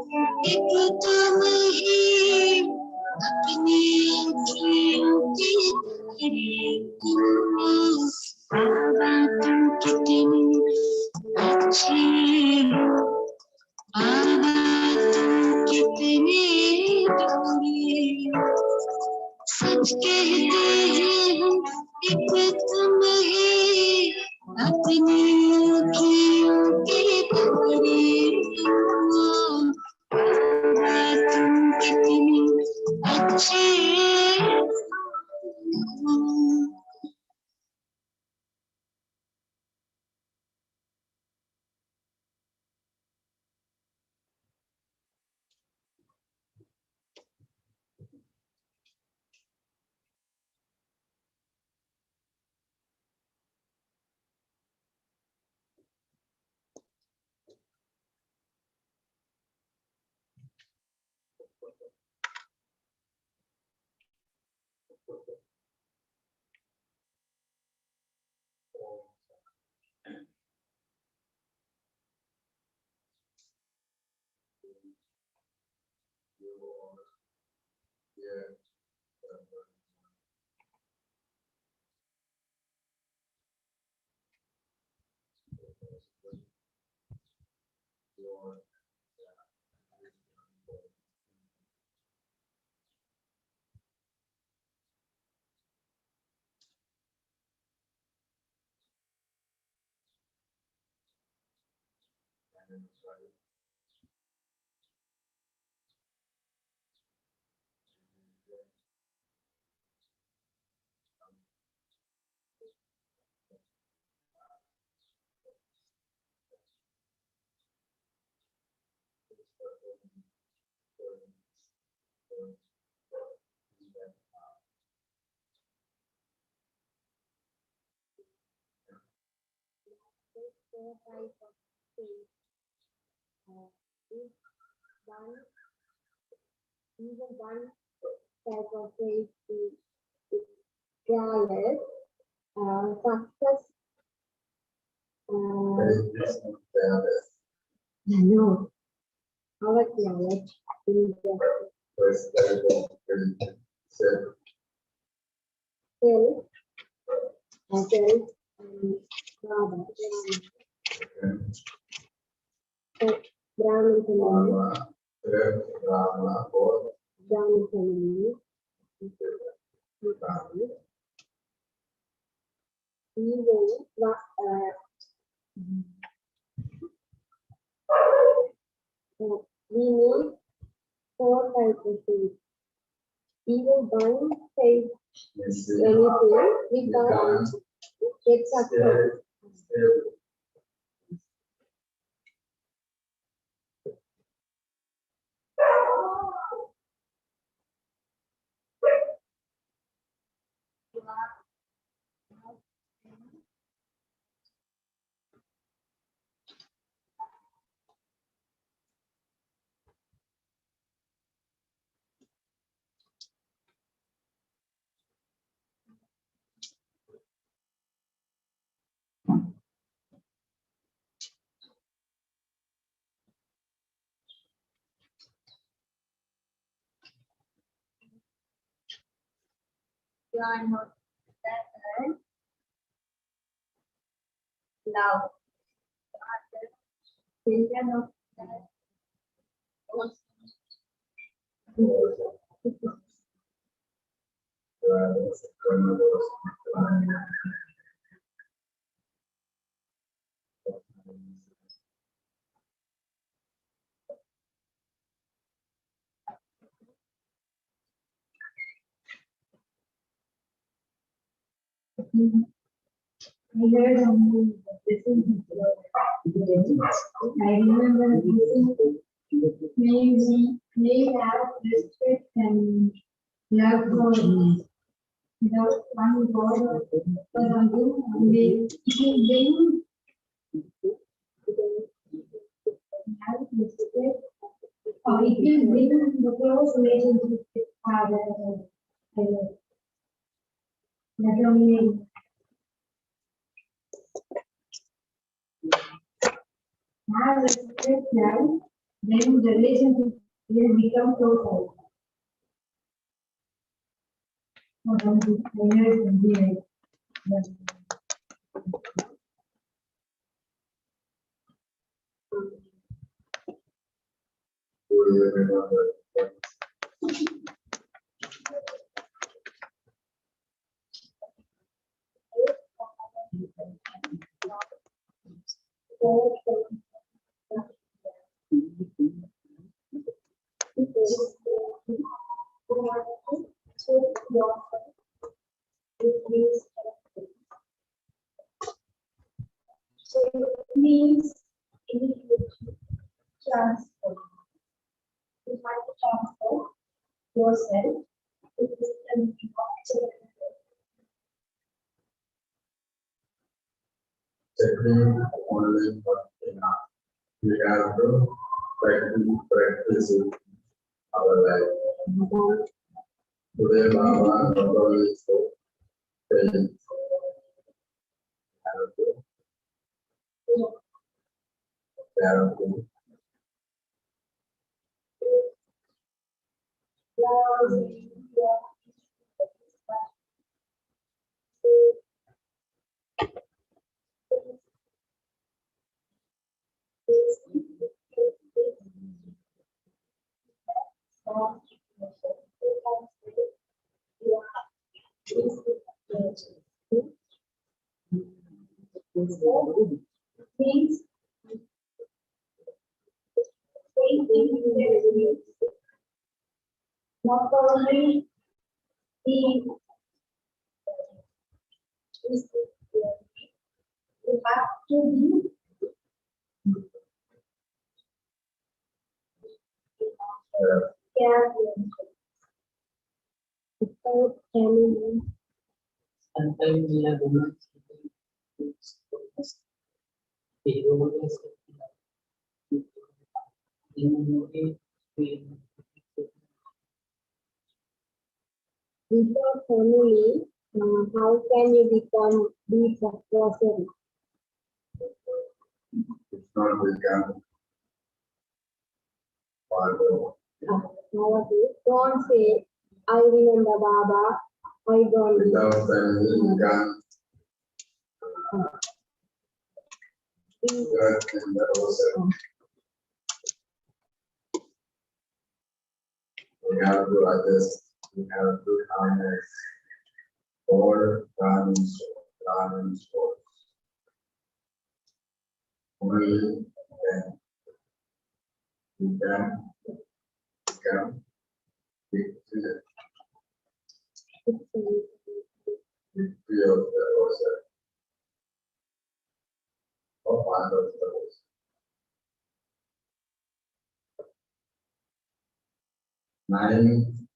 तुम ही अपनी अखियों की बाबा तुम कितनी अच्छी बाबा तुम कितने दूरी सच कहते हैं हम एक तुम ही अपनी अखियों की पूरी तुम कितनी अच्छी four types of faith. Even one type of faith is careless, success. No, our careless is self, Brahman family, we need four types of faith. Even one faith anything, we can't get success. You are not that love. Children of that. I heard on this I remember may have respect and love for without one God for something it will have respect or it will bring the close relationship with Father. That only have respect now then the relationship will become closer. So it means transfer. You have to transfer yourself. It is an technique only not enough. We have to practice it our life. Today, Baba not only so paying have to means not only the you have to be careful. Without telling Sometimes we are women. We always without family, how can you become the person? it's not become part of Don't say, I remember Baba, I don't. without family you can work in the ourselves. We have to adjust, we have to harness all garments. Only then you can become victory of the ourselves or part of the ourselves. 9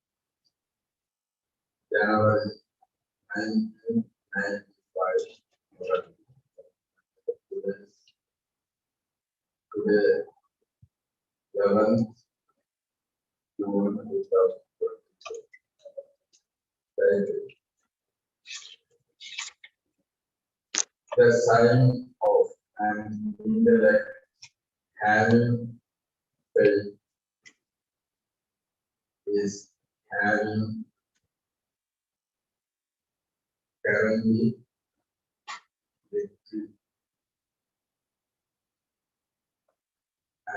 January 1995. Today, 11th June 2022. Thank you. The sign of an intellect having faith is having currently victory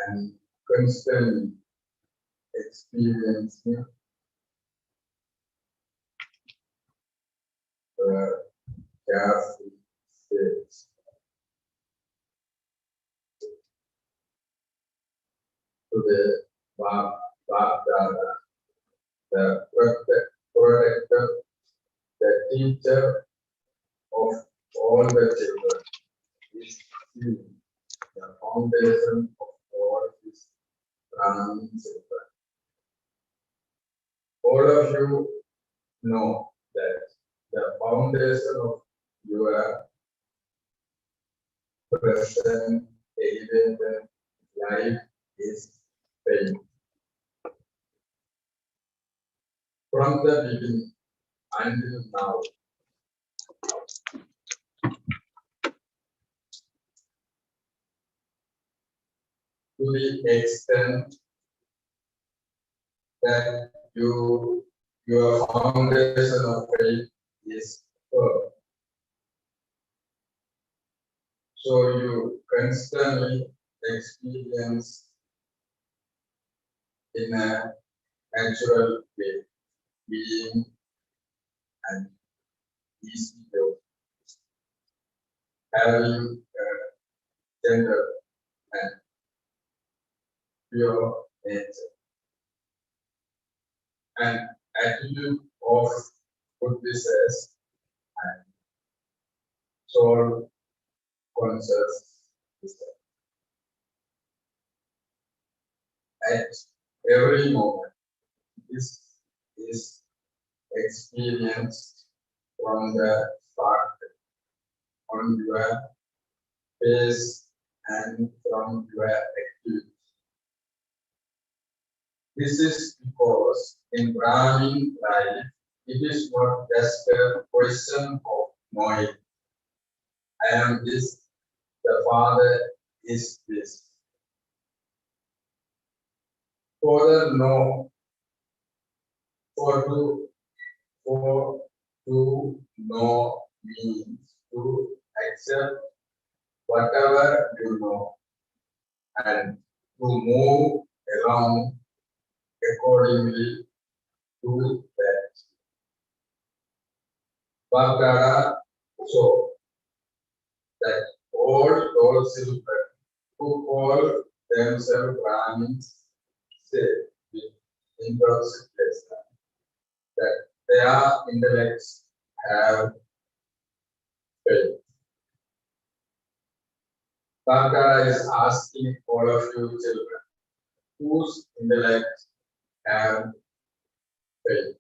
and constantly experiencing the careful states. Today, Dada, the protector, the teacher of all the children, is seeing the foundation of all his Brahmin children. All of you know that the foundation of your present elevated life is faith. From the beginning until now, you the extent that your foundation of faith is firm. So you constantly experience in a natural way, being and easy to having a tender and pure nature. And attitude of goodnesses and soul conscious wisdom. At every moment, this is experienced from the start on your face and from your activity. This is because in Brahmin life, it is not just a question of knowing. I am this, the Father is this. For the know, for to know means to accept whatever you know and to move along accordingly to that. Bhagavad so that all those children who call themselves Brahmins say with intoxication that their intellects have faith. Bhagavad is asking all of you children whose intellect have faith.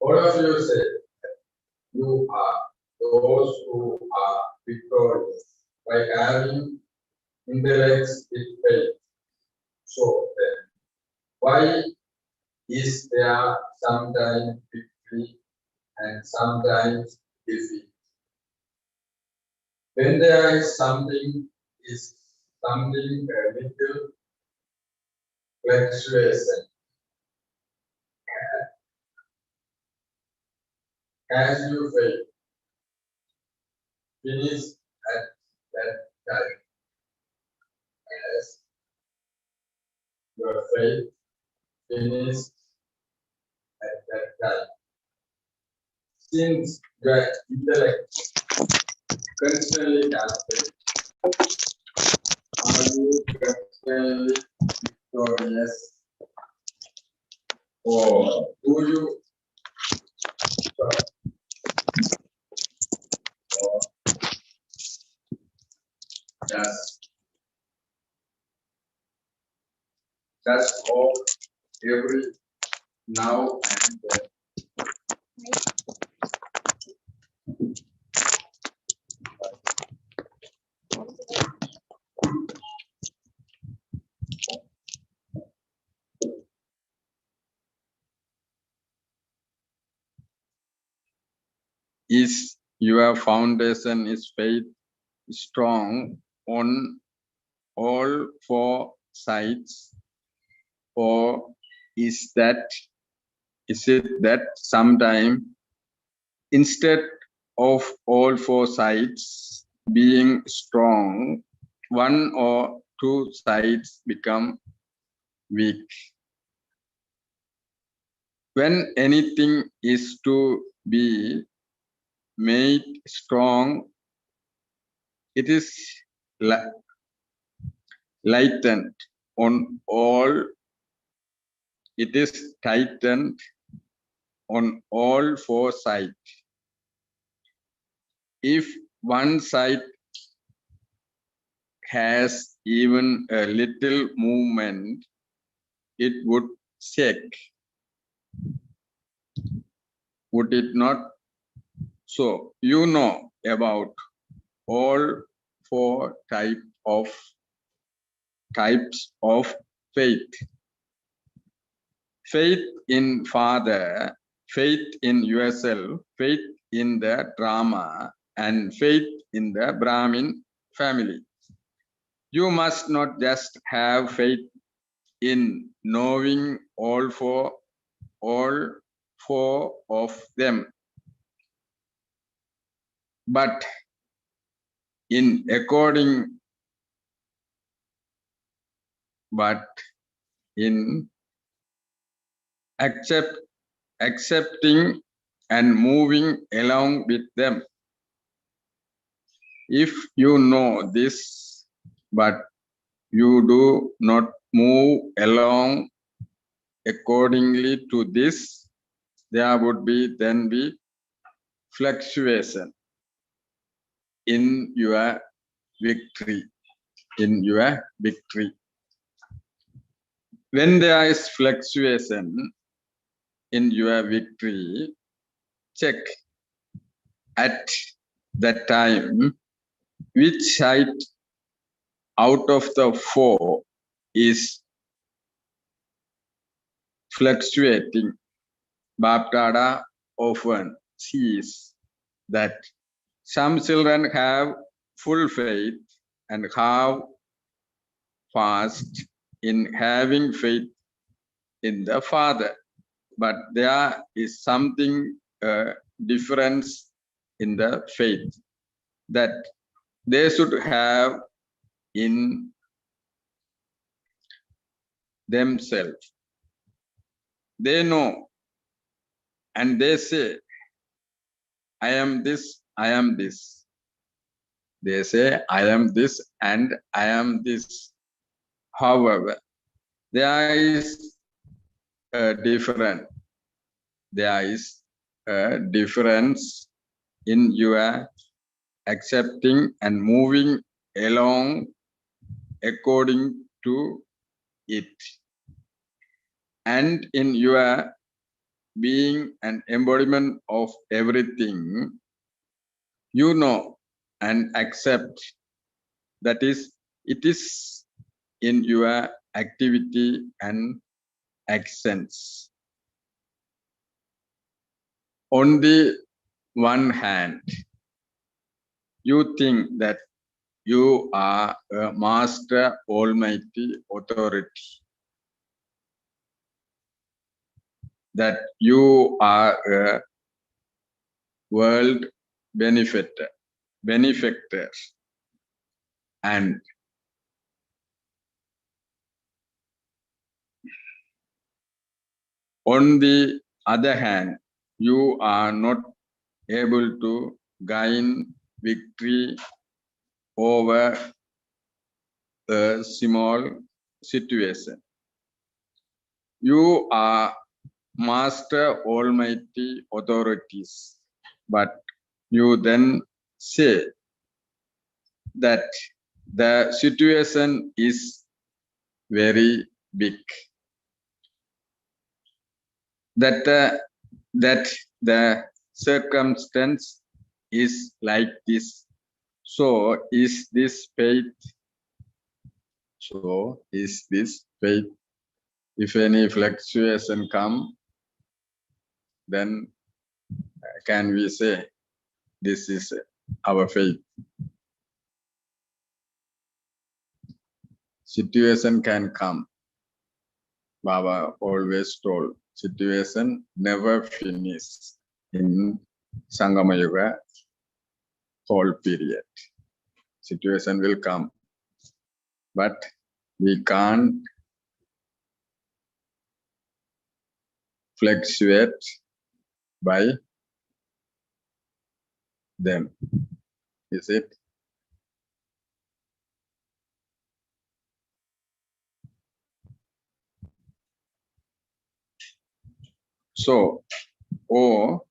All of you say that you are those who are victorious by having intellects with faith. So then, why is there sometimes victory and sometimes defeat? When there is something a little fluctuation, as you faith finish at that time, as your faith finished at that time. Since your intellect constantly has faith, are you constantly victorious? Or do you or just hope every now and then? Is your foundation is faith strong on all four sides, or is it that sometime instead of all four sides being strong, one or two sides become weak? When anything is to be made strong, it is lightened on all, it is tightened on all four sides. If one side has even a little movement, it would shake. Would it not? So you know about all four types of faith. Faith in Father, faith in yourself, faith in the drama, and faith in the Brahmin family. You must not just have faith in knowing all four of them, but in accepting and moving along with them. If you know this, but you do not move along accordingly to this, there would then be fluctuation in your victory. When there is fluctuation in your victory, check at that time which side out of the four is fluctuating. Baptada often sees that some children have full faith and have fast in having faith in the Father, but there is something difference in the faith that they should have in themselves. They know and they say, I am this, I am this. They say, I am this and I am this. However, there is a difference. There is a difference in your accepting and moving along according to it, and in your being an embodiment of everything you know and accept. That is, it is in your activity and actions. On the one hand, you think that you are a master almighty authority, that you are a world benefactor, and on the other hand, you are not able to gain victory over a small situation. You are master almighty authorities, but you then say that the situation is very big, that the circumstance is like this. So is this faith? If any fluctuation come, then can we say this is our faith? Situation can come. Baba always told, situation never finish in Sangama Yuga whole period. Situation will come, but we can't fluctuate by them. Is it? So, or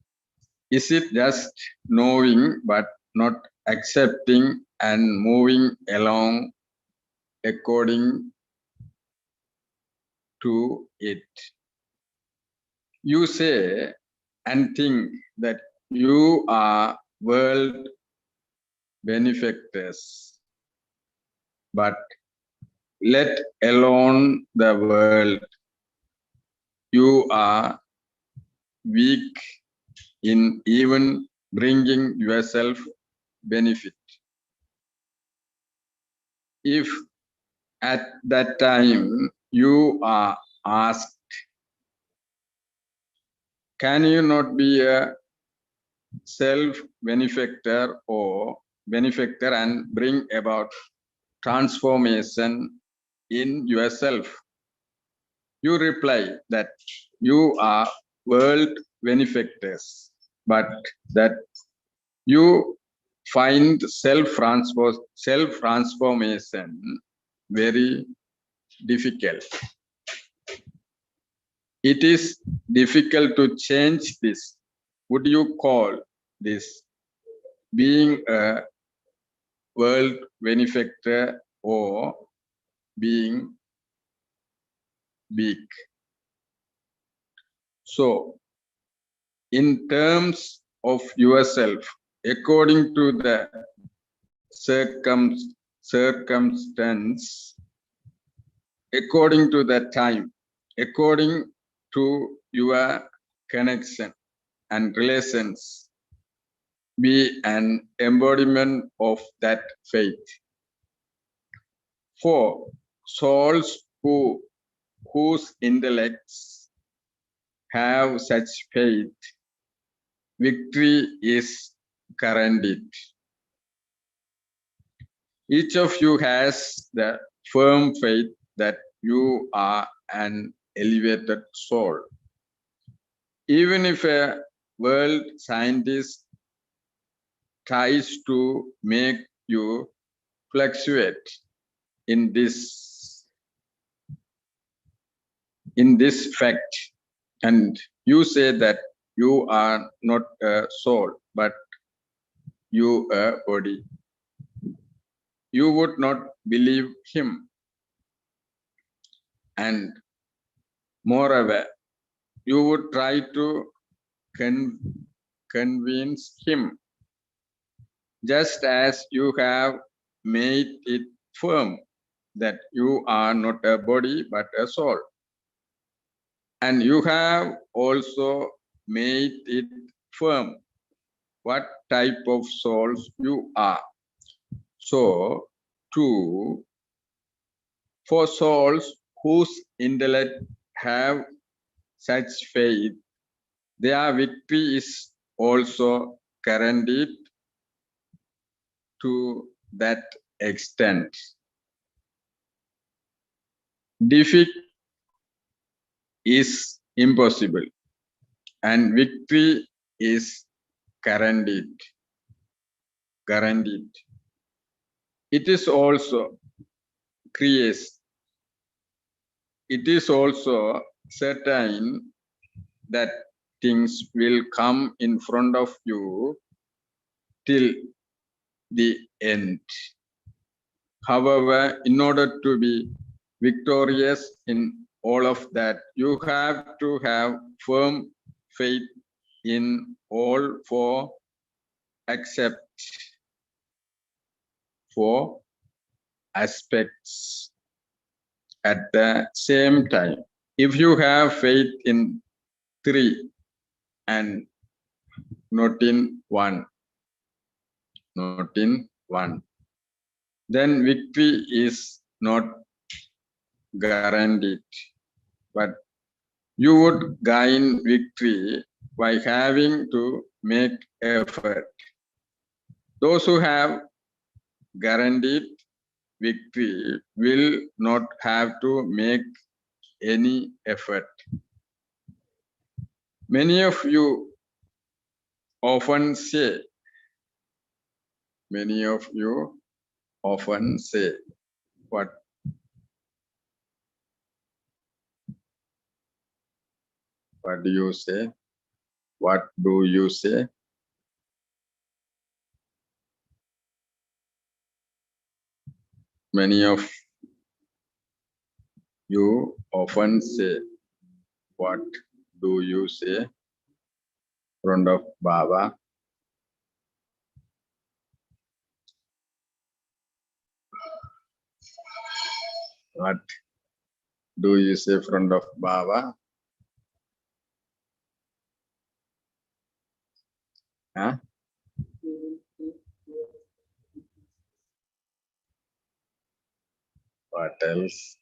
is it just knowing but not accepting and moving along according to it? You say and think that you are world benefactors, but let alone the world, you are weak in even bringing yourself benefit. If At that time, you are asked, can you not be a self-benefactor or benefactor and bring about transformation in yourself? You reply that you are world benefactors, but that you find self-transformation very difficult. It is difficult to change this. Would you call this being a world benefactor or being big? So, in terms of yourself, according to the circumstance, according to the time, according to your connection and relations, be an embodiment of that faith. For souls whose intellects have such faith, victory is guaranteed. Each of you has the firm faith that you are an elevated soul. Even if a world scientist tries to make you fluctuate in this fact, and you say that you are not a soul, but you a body, you would not believe him. And moreover, you would try to convince him, just as you have made it firm that you are not a body but a soul. And you have also made it firm what type of souls you are. So, for souls whose intellect have such faith, their victory is also guaranteed to that extent. Defeat is impossible and victory is guaranteed. It is also creates. It is also certain that things will come in front of you till the end. However, in order to be victorious in all of that, you have to have firm faith in all four aspects at the same time. If you have faith in three and not in one, then victory is not guaranteed. But you would gain victory by having to make effort. Those who have guaranteed victory will not have to make any effort. Many of you often say, what do you say? What do you say? Many of you often say, what do you say in front of Baba? What do you say in front of Baba? Huh? What else?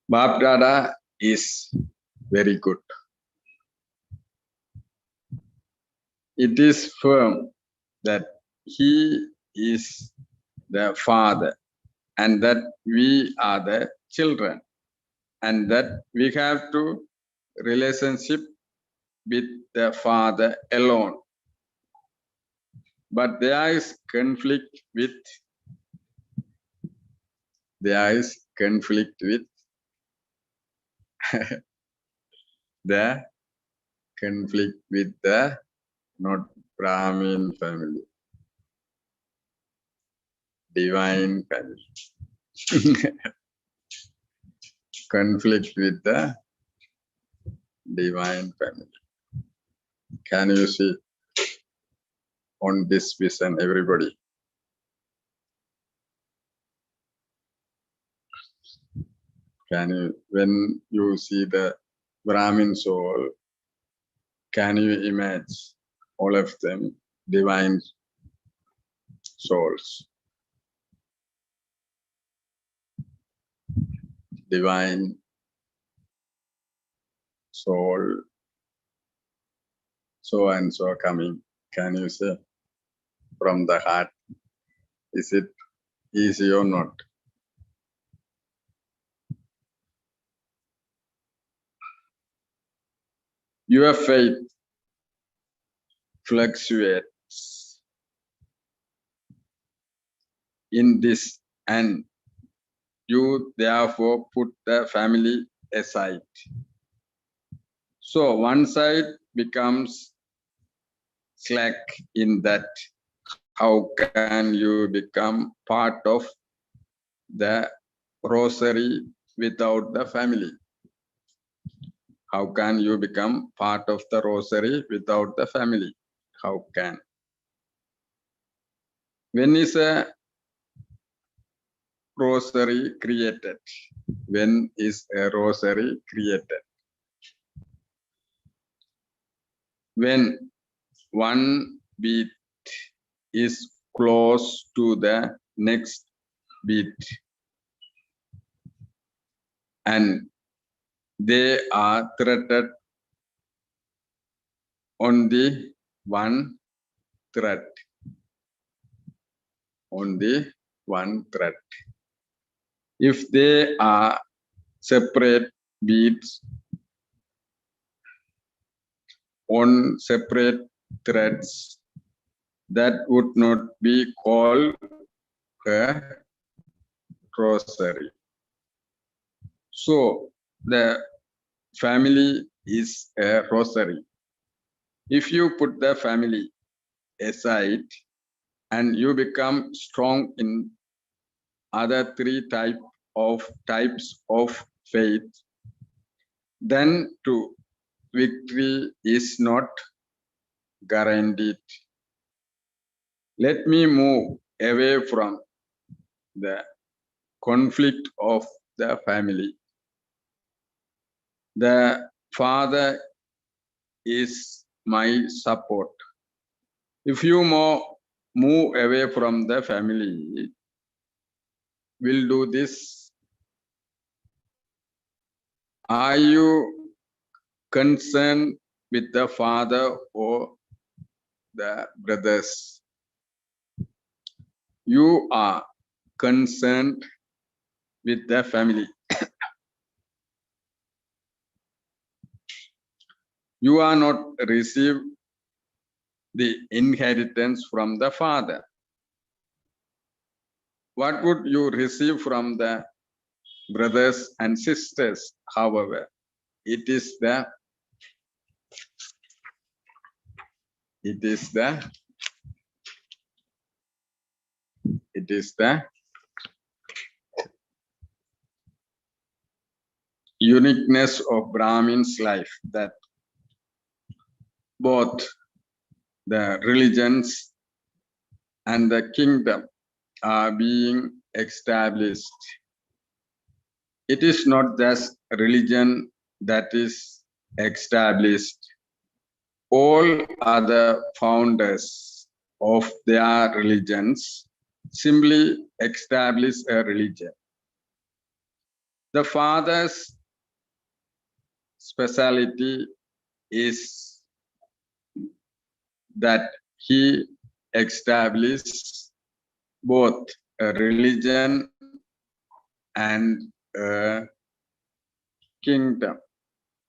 Bap Dada is very good. It is firm that he is the father and that we are the children and that we have to relationship with the father alone. But there is conflict with the conflict with the not Brahmin family, divine family. Conflict with the divine family. Can you see on this vision, everybody? Can you, when you see the Brahmin soul, can you imagine all of them divine souls? Divine soul, so and so coming. Can you say from the heart? Is it easy or not? Your faith fluctuates in this, and you therefore put the family aside. So one side becomes slack in that. How can you become part of the rosary without the family? How can you become part of the rosary without the family? How can? When is a rosary created? When is a rosary created? When one beat is close to the next beat and they are threaded on the one thread. On the one thread. If they are separate beads on separate threads, that would not be called a rosary. So the family is a rosary. If you put the family aside and you become strong in other three types of faith, then too victory is not guaranteed. Let me move away from the conflict of the family. The father is my support. If you move away from the family, will do this. Are you concerned with the father or the brothers? You are concerned with the family. You are not received the inheritance from the father. What would you receive from the brothers and sisters? However, it is the uniqueness of Brahmin's life that both the religions and the kingdom are being established. It is not just religion that is established. All other founders of their religions simply establish a religion. The father's speciality is that he established both a religion and a kingdom.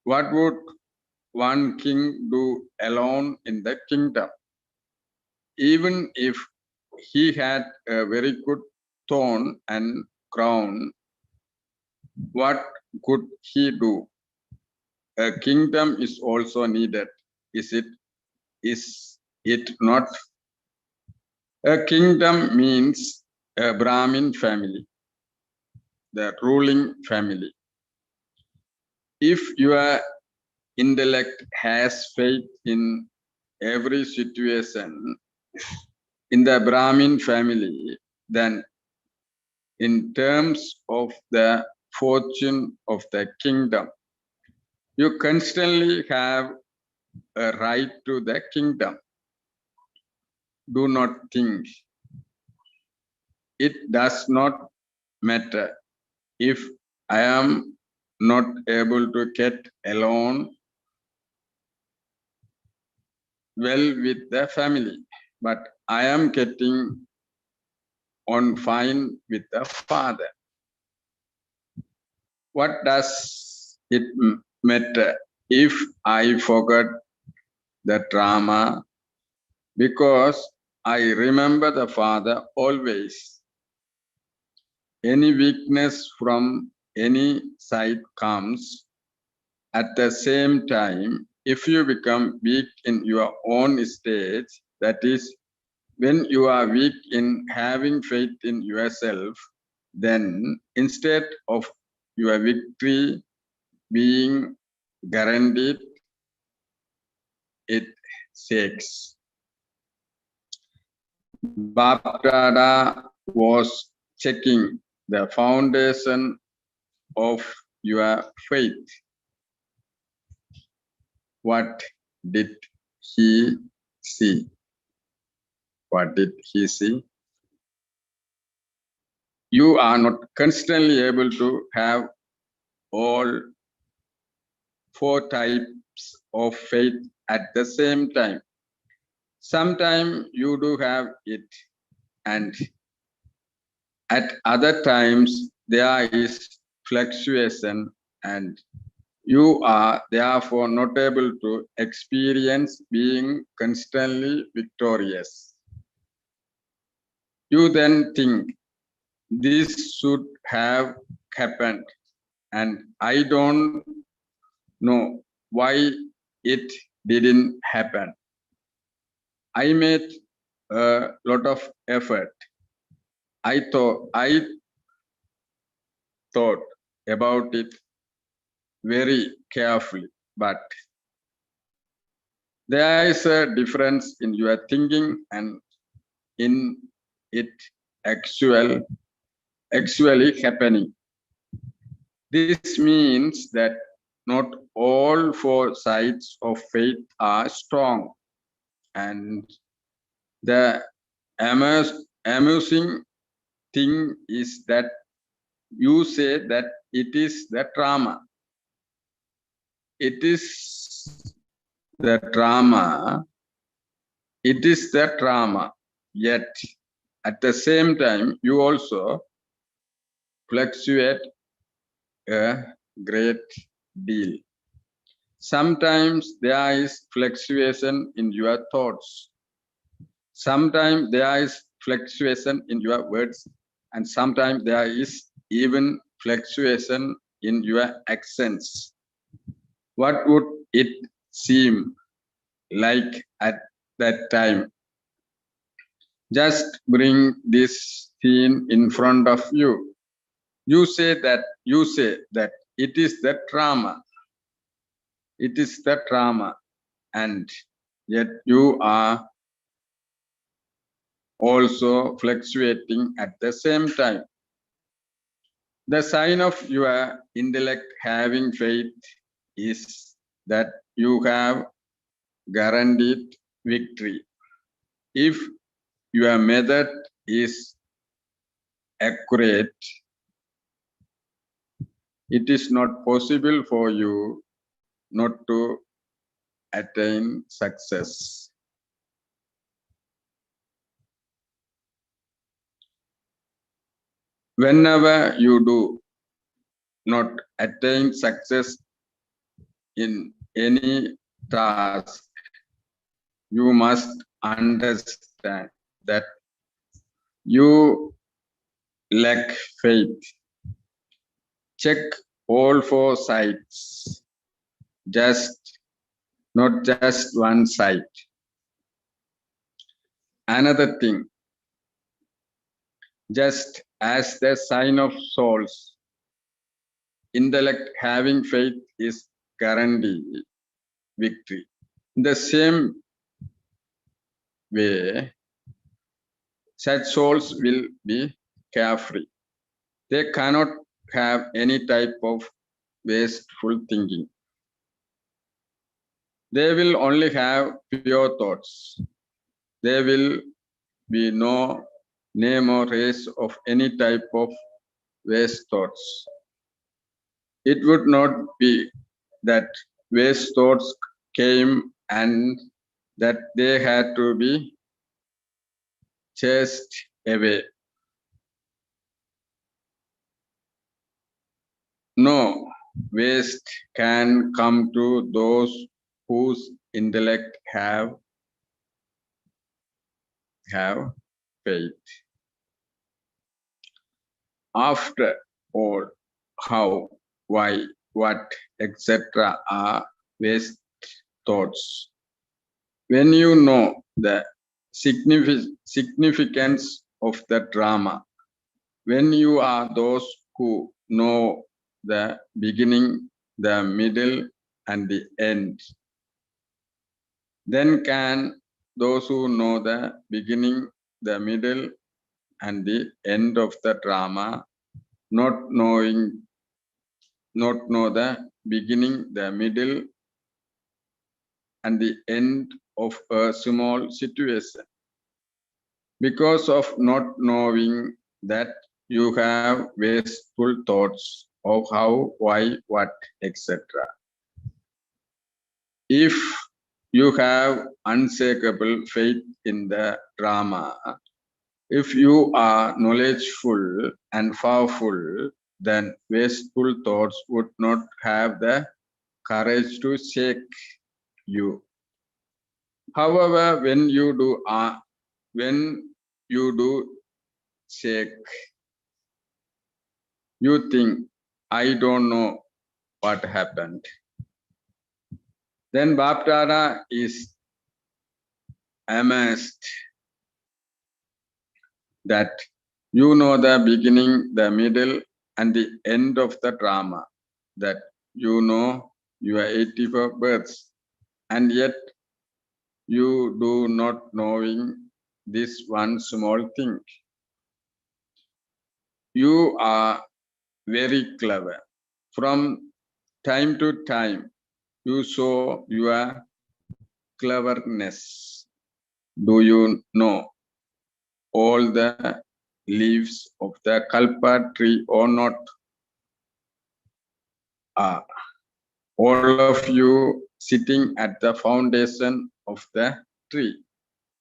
What would one king do alone in the kingdom? Even if he had a very good throne and crown, what could he do? A kingdom is also needed. Is it not? A kingdom means a Brahmin family, the ruling family. If your intellect has faith in every situation in the Brahmin family, then in terms of the fortune of the kingdom, you constantly have a right to the kingdom. Do not think. It does not matter if I am not able to get along well with the family, but I am getting on fine with the father. What does it matter if I forget the drama? Because I remember the father always. Any weakness from any side comes at the same time. If you become weak in your own stage, that is, when you are weak in having faith in yourself, then instead of your victory being guaranteed, it shakes. Bapdada was checking the foundation of your faith. What did he see? What did he see? You are not constantly able to have all four types of faith at the same time. Sometimes you do have it, and at other times there is fluctuation, and you are therefore not able to experience being constantly victorious. You then think, this should have happened, and I don't know why it didn't happen. I made a lot of effort. I thought about it very carefully, but there is a difference in your thinking and in it actually happening. This means that not all four sides of faith are strong, and the amusing thing is that you say that it is the drama. It is the drama. It is the drama. Yet at the same time, you also fluctuate a great deal. Sometimes there is fluctuation in your thoughts. Sometimes there is fluctuation in your words, and sometimes there is even fluctuation in your accents. What would it seem like at that time? Just bring this scene in front of you. You say that it is the drama. It is the drama, and yet you are also fluctuating at the same time. The sign of your intellect having faith is that you have guaranteed victory. If your method is accurate, it is not possible for you not to attain success. Whenever you do not attain success in any task, you must understand that you lack faith. Check all four sides, not just one side. Another thing, just as the sign of souls, intellect having faith is guarantee victory. In the same way, such souls will be carefree. They cannot have any type of wasteful thinking. They will only have pure thoughts. There will be no name or race of any type of waste thoughts. It would not be that waste thoughts came and that they had to be chased away. No waste can come to those whose intellect have faith. After all, how, why, what, etc. are waste thoughts. When you know the significance of the drama, when you are those who know the beginning, the middle, and the end, then can those who know the beginning, the middle, and the end of the drama not know the beginning, the middle, and the end of a small situation. Because of not knowing that, you have wasteful thoughts of how, why, what, etc. If you have unshakable faith in the drama, if you are knowledgeful and powerful, then wasteful thoughts would not have the courage to shake you. However, when you do shake, you think, I don't know what happened. Then Bapdada is amazed that you know the beginning, the middle, and the end of the drama, that you know your 84 births, and yet you do not knowing this one small thing. You are very clever. From time to time, you show your cleverness. Do you know all the leaves of the kalpa tree or not? All of you sitting at the foundation of the tree,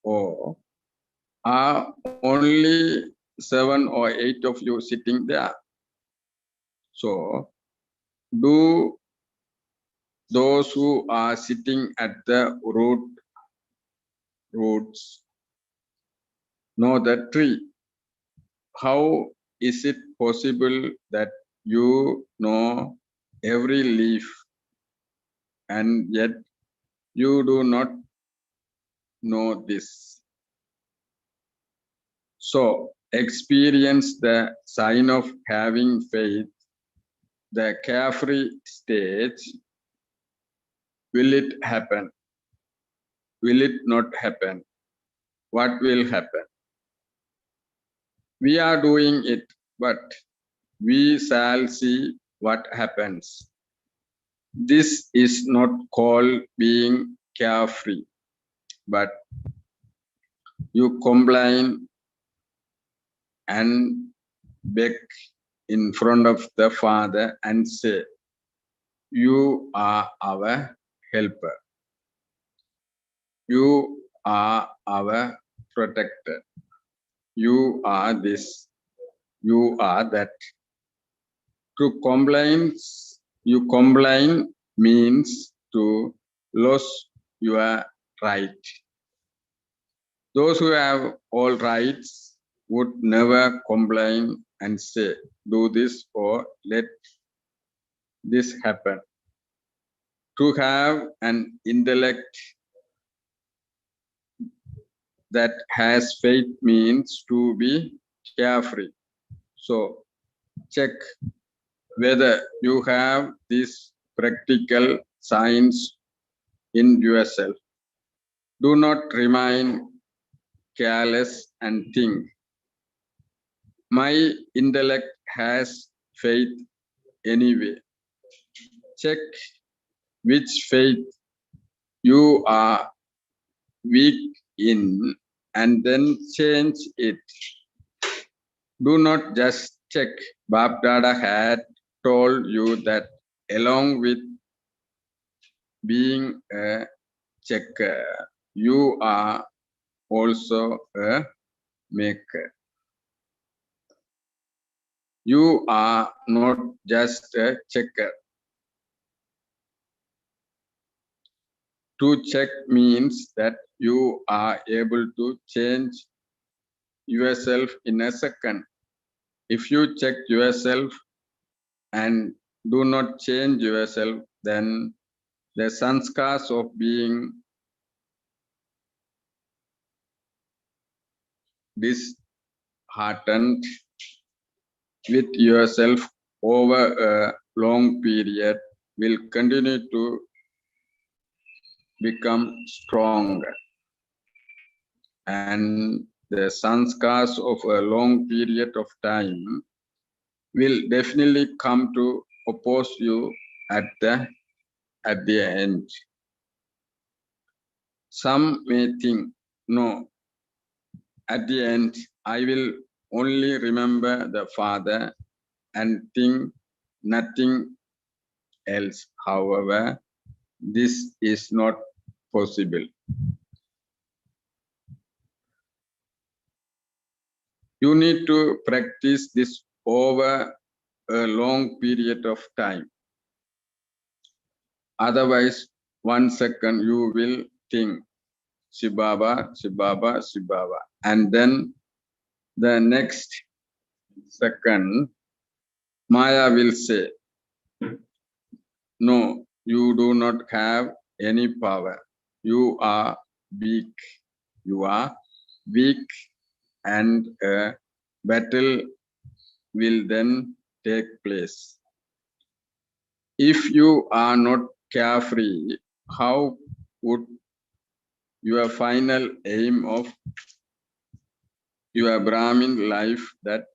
or are only 7 or 8 of you sitting there? So, do those who are sitting at the roots know the tree? How is it possible that you know every leaf and yet you do not know this? So, experience the sign of having faith, the carefree stage. Will it happen? Will it not happen? What will happen? We are doing it, but we shall see what happens. This is not called being carefree, but you complain and beg in front of the Father and say, "You are our helper. You are our protector. You are this. You are that." To complain means to lose your right. Those who have all rights would never complain and say, "Do this or let this happen." To have an intellect that has faith means to be carefree. So check whether you have these practical signs in yourself. Do not remain careless and think, "My intellect has faith anyway." Check which faith you are weak in and then change it. Do not just check. Bab Dada had told you that along with being a checker, you are also a maker. You are not just a checker. To check means that you are able to change yourself in a second. If you check yourself and do not change yourself, then the sanskars of being disheartened with yourself over a long period will continue to become stronger. And the sanskars of a long period of time will definitely come to oppose you at the end. Some may think, "No, at the end, I will only remember the Father and think nothing else." However, this is not possible. You need to practice this over a long period of time. Otherwise, 1 second you will think, "Shibaba, Shibaba, Shibaba." And then the next second, Maya will say, "No, you do not have any power. You are weak. You are weak," and a battle will then take place. If you are not carefree, how would your final aim of your Brahmin life that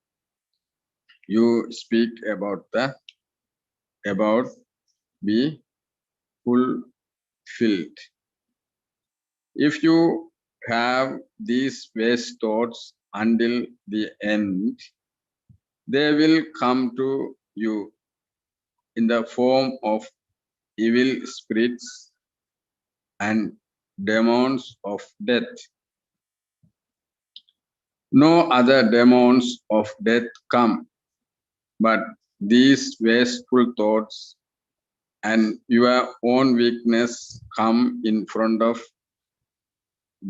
you speak about be fulfilled? If you have these waste thoughts until the end, they will come to you in the form of evil spirits and demons of death. No other demons of death come, but these wasteful thoughts and your own weakness come in front of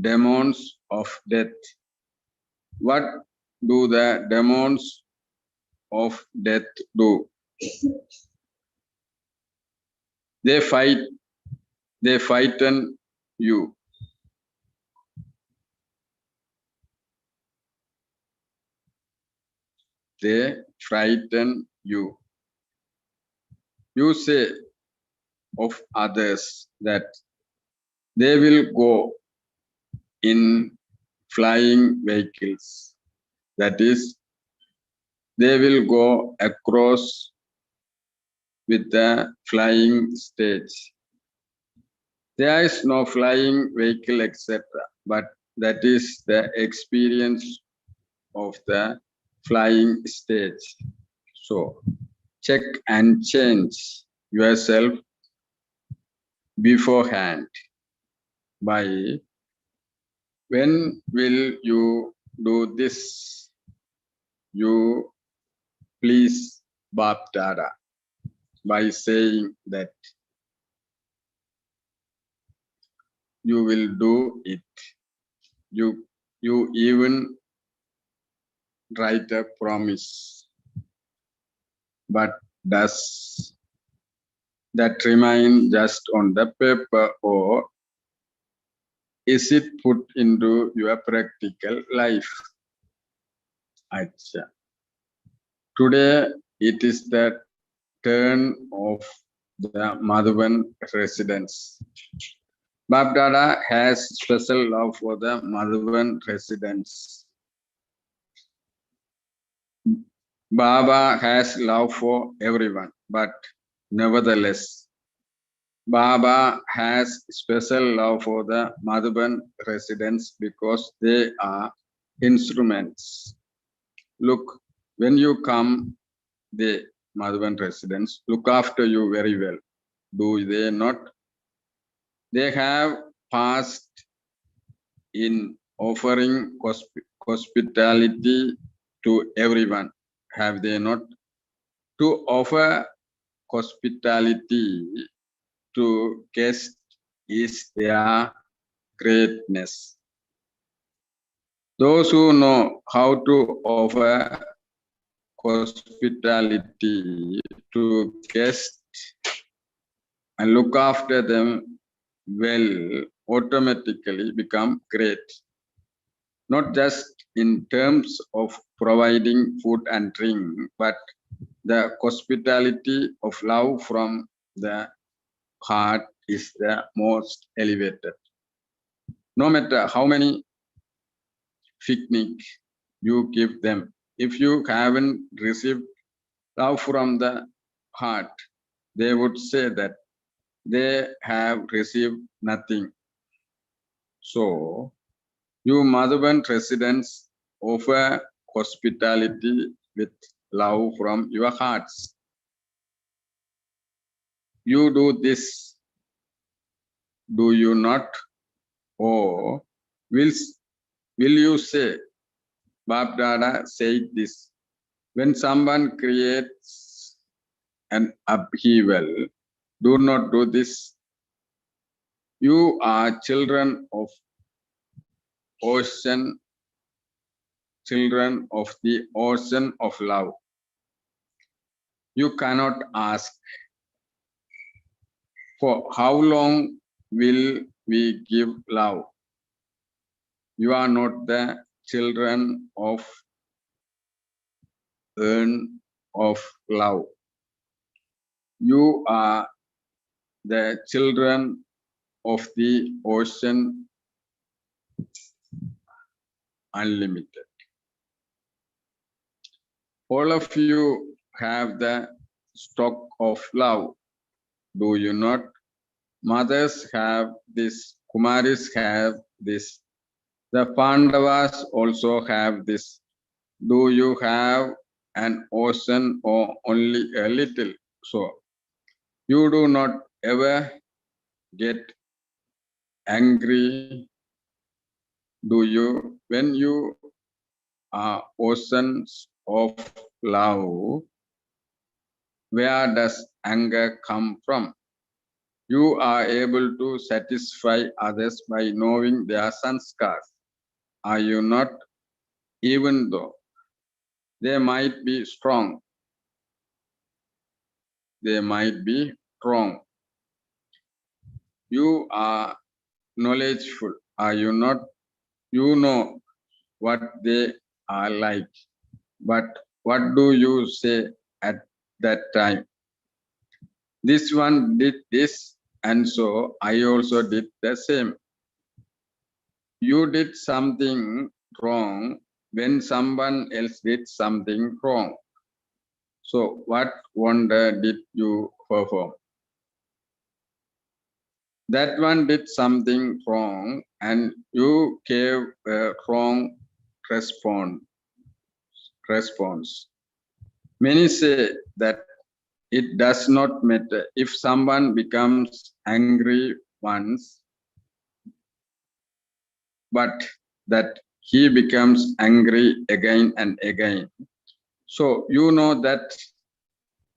demons of death. What do the demons of death do? They frighten you. They frighten you. You say of others that they will go in flying vehicles. That is, they will go across with the flying stage. There is no flying vehicle, etc. But that is the experience of the flying stage. So check and change yourself beforehand by when will you do this? You please Bap Dada by saying that you will do it. You even write a promise, but does that remain just on the paper, or is it put into your practical life? Acha. Today it is the turn of the Madhuban residents. Bap Dada has special love for the Madhuban residents. Baba has love for everyone, but nevertheless, Baba has special love for the Madhuban residents because they are instruments. Look, when you come, the Madhuban residents look after you very well. Do they not? They have passed in offering hospitality to everyone. Have they not? To offer hospitality to guests is their greatness. Those who know how to offer hospitality to guests and look after them well automatically become great. Not just in terms of providing food and drink, but the hospitality of love from the heart is the most elevated. No matter how many picnic you give them, if you haven't received love from the heart, they would say that they have received nothing. So, you Madhuban residents offer hospitality with love from your hearts. You do this, do you not? Or will you say, Bap Dada said this, when someone creates an upheaval, do not do this. You are children of ocean, children of the ocean of love. You cannot ask, for how long will we give love? You are not the children of urn of love. You are the children of the ocean unlimited. All of you have the stock of love, do you not? Mothers have this, Kumaris have this, the Pandavas also have this. Do you have an ocean or only a little? So, you do not ever get angry, do you? When you are oceans of love, where does anger come from? You are able to satisfy others by knowing their sanskars. Are you not? Even though they might be strong, they might be wrong. You are knowledgeful, are you not? You know what they are like. But what do you say at that time? This one did this, and so I also did the same. You did something wrong when someone else did something wrong. So what wonder did you perform? That one did something wrong and you gave a wrong response. response. Many say that it does not matter if someone becomes angry once, but that he becomes angry again and again. So you know that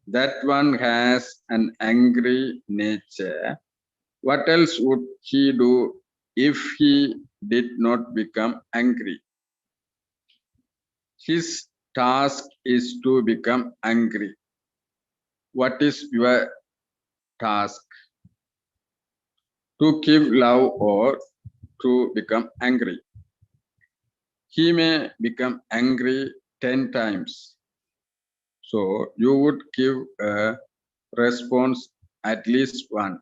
that one has an angry nature. What else would he do if he did not become angry? His task is to become angry. What is your task? To give love or to become angry? He may become angry 10 times. So you would give a response at least one.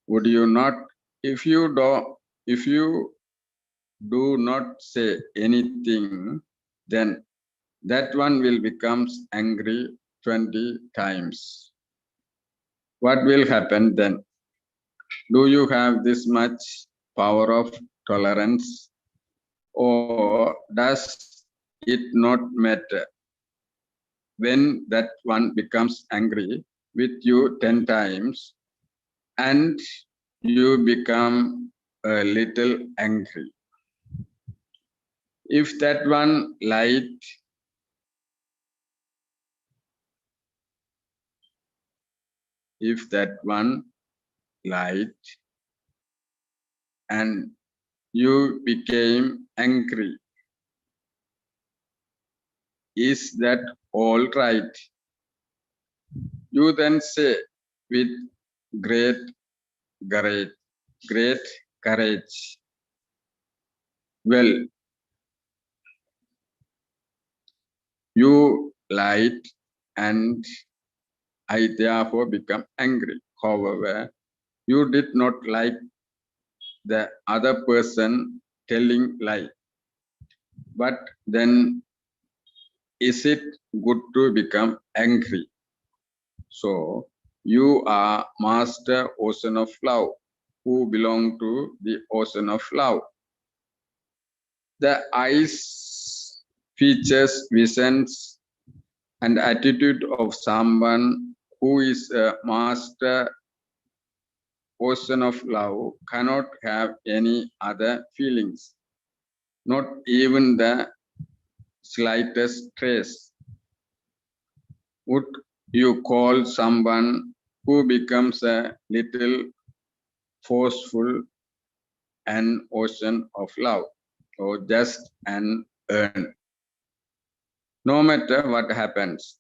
Would you not? If you do not say anything, then that one will become angry 20 times. What will happen then? Do you have this much power of tolerance? Or does it not matter when that one becomes angry with you 10 times and you become a little angry? If that one light and you became angry, is that all right? You then say with great courage, well, you lied and I therefore become angry. However, you did not like the other person telling lie. But then is it good to become angry? So you are master ocean of love who belong to the ocean of love. The eyes, features, visions, and attitude of someone who is a master ocean of love cannot have any other feelings, not even the slightest trace. Would you call someone who becomes a little forceful an ocean of love or just an urn? No matter what happens,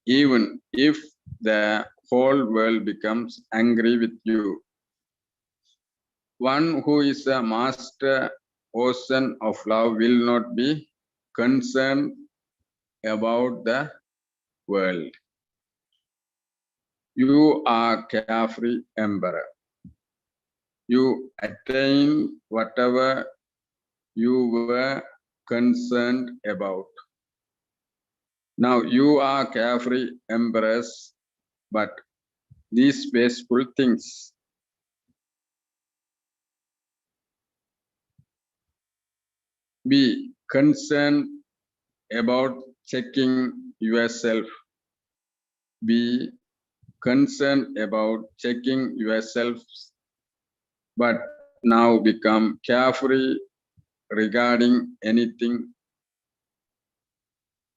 even if the whole world becomes angry with you, one who is a master ocean of love will not be concerned about the world. You are carefree emperor. You attain whatever you were concerned about. Now you are carefree empress, but these wasteful things. Be concerned about checking yourself. Be concerned about checking yourself, but now become carefree regarding anything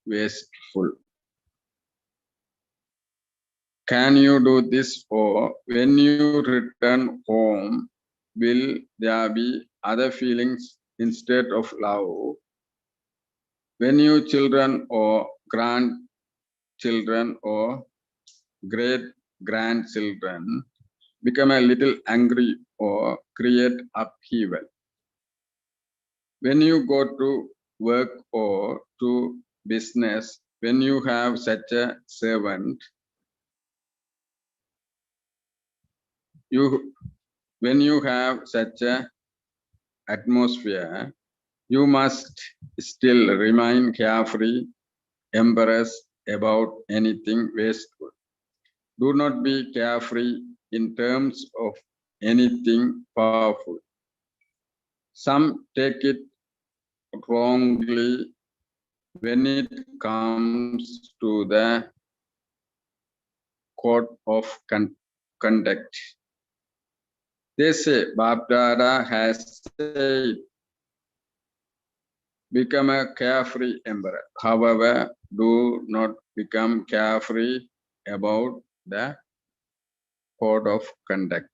wasteful. Can you do this, or when you return home, will there be other feelings instead of love? When your children or grandchildren or great grandchildren become a little angry or create upheaval. When you go to work or to business, when you have such a servant, when you have such a atmosphere, you must still remain carefree, embarrassed about anything wasteful. Do not be carefree in terms of anything powerful. Some take it wrongly when it comes to the code of conduct. They say Bapdada has said, become a carefree emperor. However, do not become carefree about the code of conduct.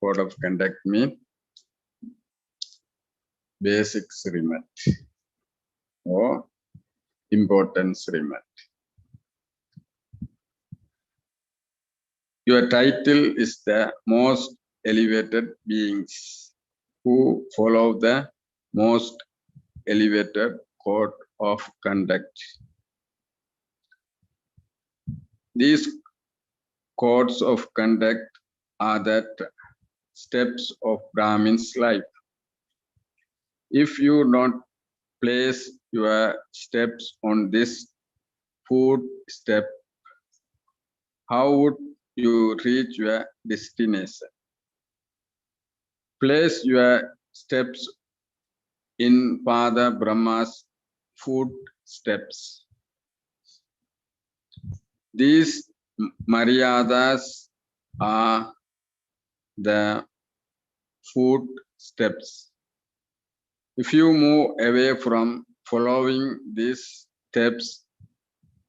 Code of conduct means basic remit or importance remit. Your title is the most elevated beings who follow the most elevated code of conduct. These codes of conduct are the steps of Brahmin's life. If you don't place your steps on this food step, how would you reach your destination? Place your steps in Father Brahma's footsteps. These Maryadas are the footsteps. If you move away from following these steps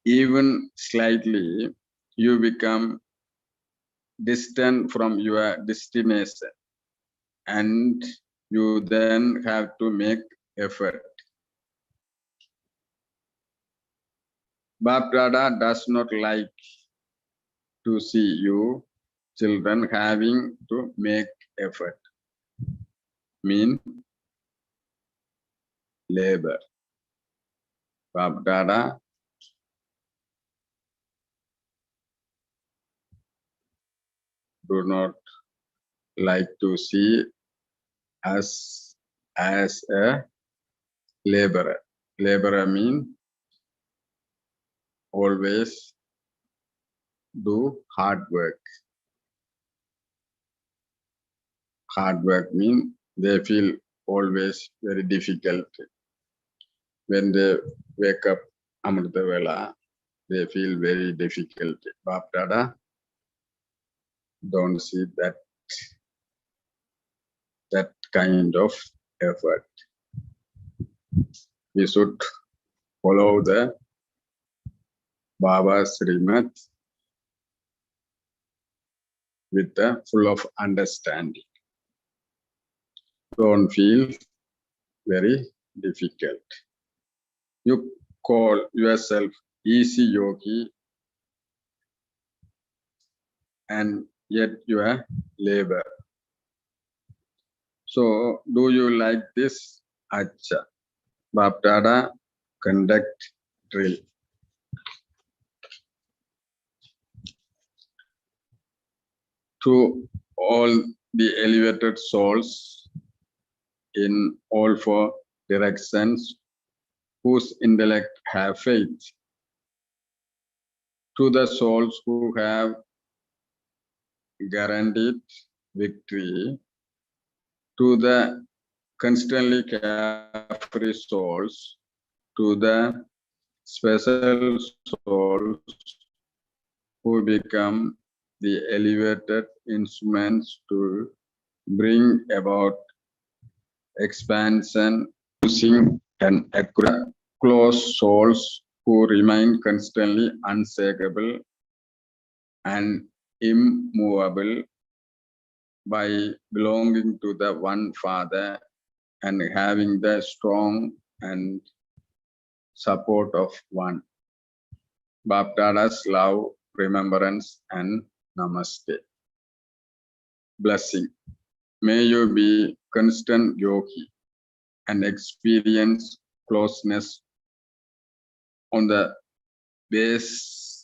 even slightly, you become distant from your destination, and you then have to make effort. Bapdada does not like to see you children having to make effort. Mean labor. Bapdada do not like to see us as a laborer. Laborer means always do hard work. Hard work means they feel always very difficult. When they wake up Amrita Vela, they feel very difficult. Bapdada don't see that kind of effort. We should follow the Baba's remit with the full of understanding. Don't feel very difficult. You call yourself easy yogi, and yet you are labor. So, do you like this? Acha. Bapdada conduct drill. To all the elevated souls in all four directions whose intellect have faith. To the souls who have guaranteed victory. To the constantly carefree souls. To the special souls who become the elevated instruments to bring about expansion using an accurate close souls who remain constantly unshakable and immovable by belonging to the one Father and having the strong and support of one. Bapdada's love, remembrance, and namaste. Blessing. May you be constant yogi and experience closeness on the basis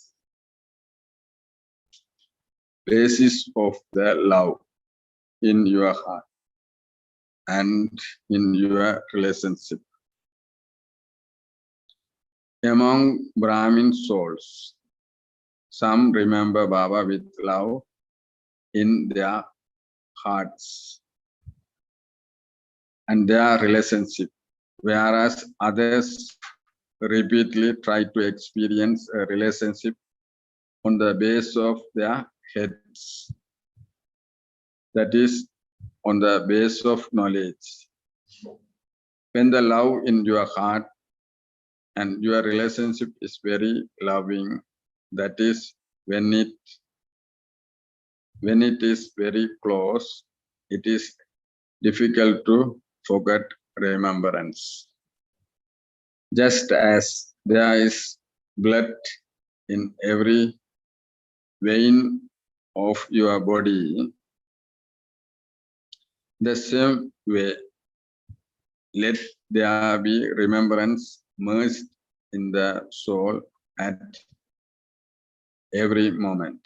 of the love in your heart and in your relationship. Among Brahmin souls, some remember Baba with love in their hearts and their relationship, whereas others repeatedly try to experience a relationship on the base of their heads. That is, on the base of knowledge. When the love in your heart and your relationship is very loving, that is when it is very close, it is difficult to forget remembrance. Just as there is blood in every vein of your body, the same way, let there be remembrance merged in the soul at every moment.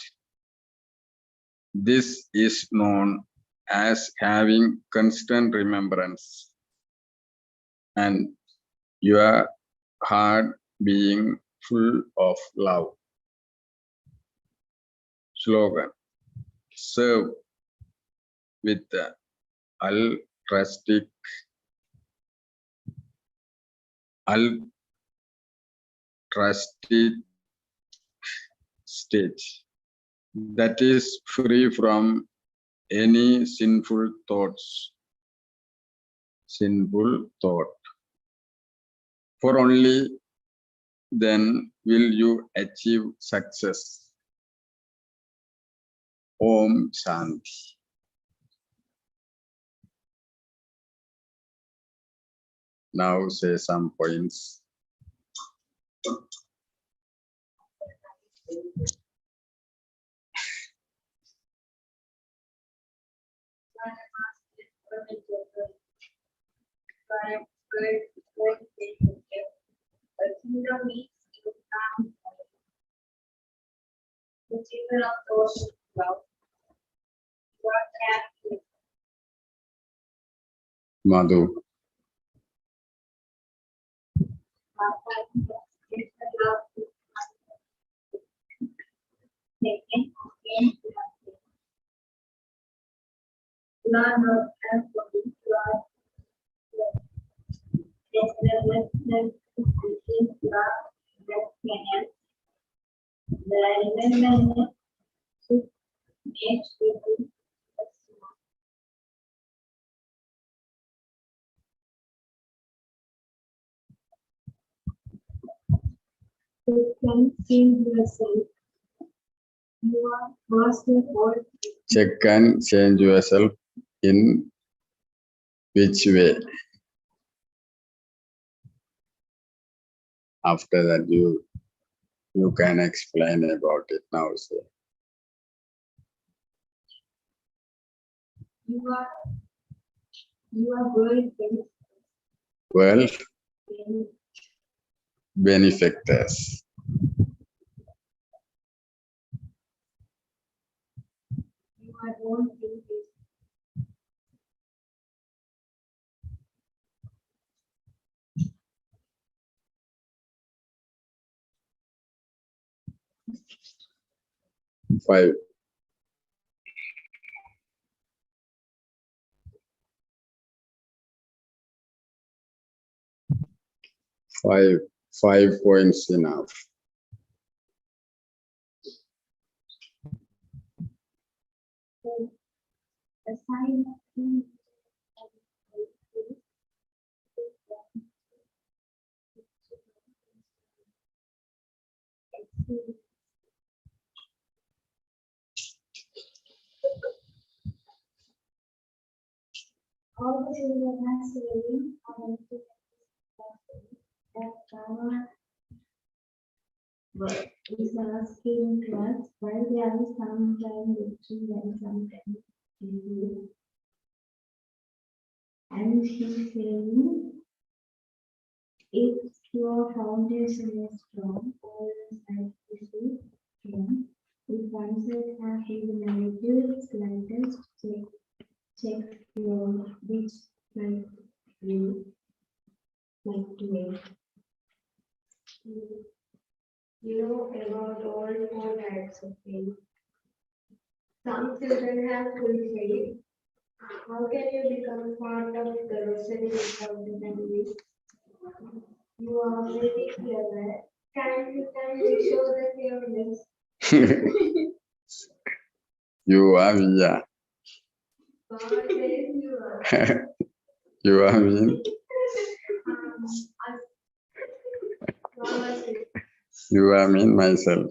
This is known as having constant remembrance and your heart being full of love. Slogan: serve with the altruistic stage that is free from any sinful thoughts. For only then will you achieve success. Om Shanti. Now say some points. The children of those who love. God can Madhu. You can change yourself. You are master all. Check and change yourself in which way? After that, you can explain about it now. Say. You are world Well, benefactors. You are born in this. 5. Five points enough. The sign of all the children are saving and that Rama is asking to us why there are sometimes victory and sometimes defeat. And he's saying, if your foundation is strong, all the sides is strong. If one side has hidden negatives, slightest check your which side you like to make. You know about all 4 types of faith. Some children have full faith. How can you become part of the rosary without the families? You are very clever. Can you show the cleverness? You are yeah. God says you are. You are mean. God says, You are mean myself.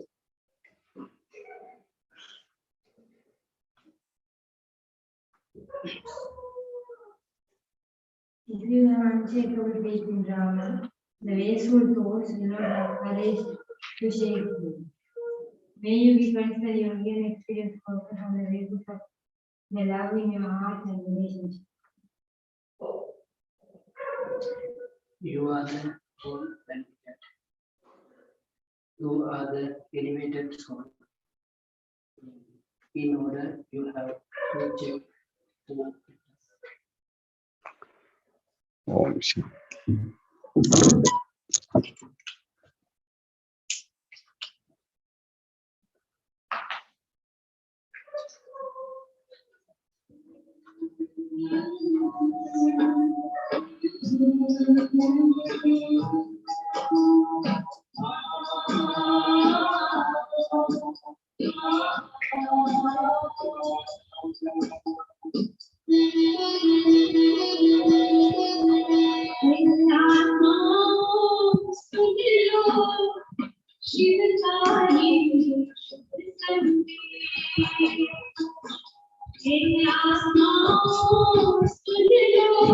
if you have unshakable faith in drama, the wasteful thoughts do not have courage to shake you. May you be considered your real experience focus on the basis of the love in your heart and relationship. You are the whole benefit. You are the elevated soul. In order, you have to check the Om Shanti.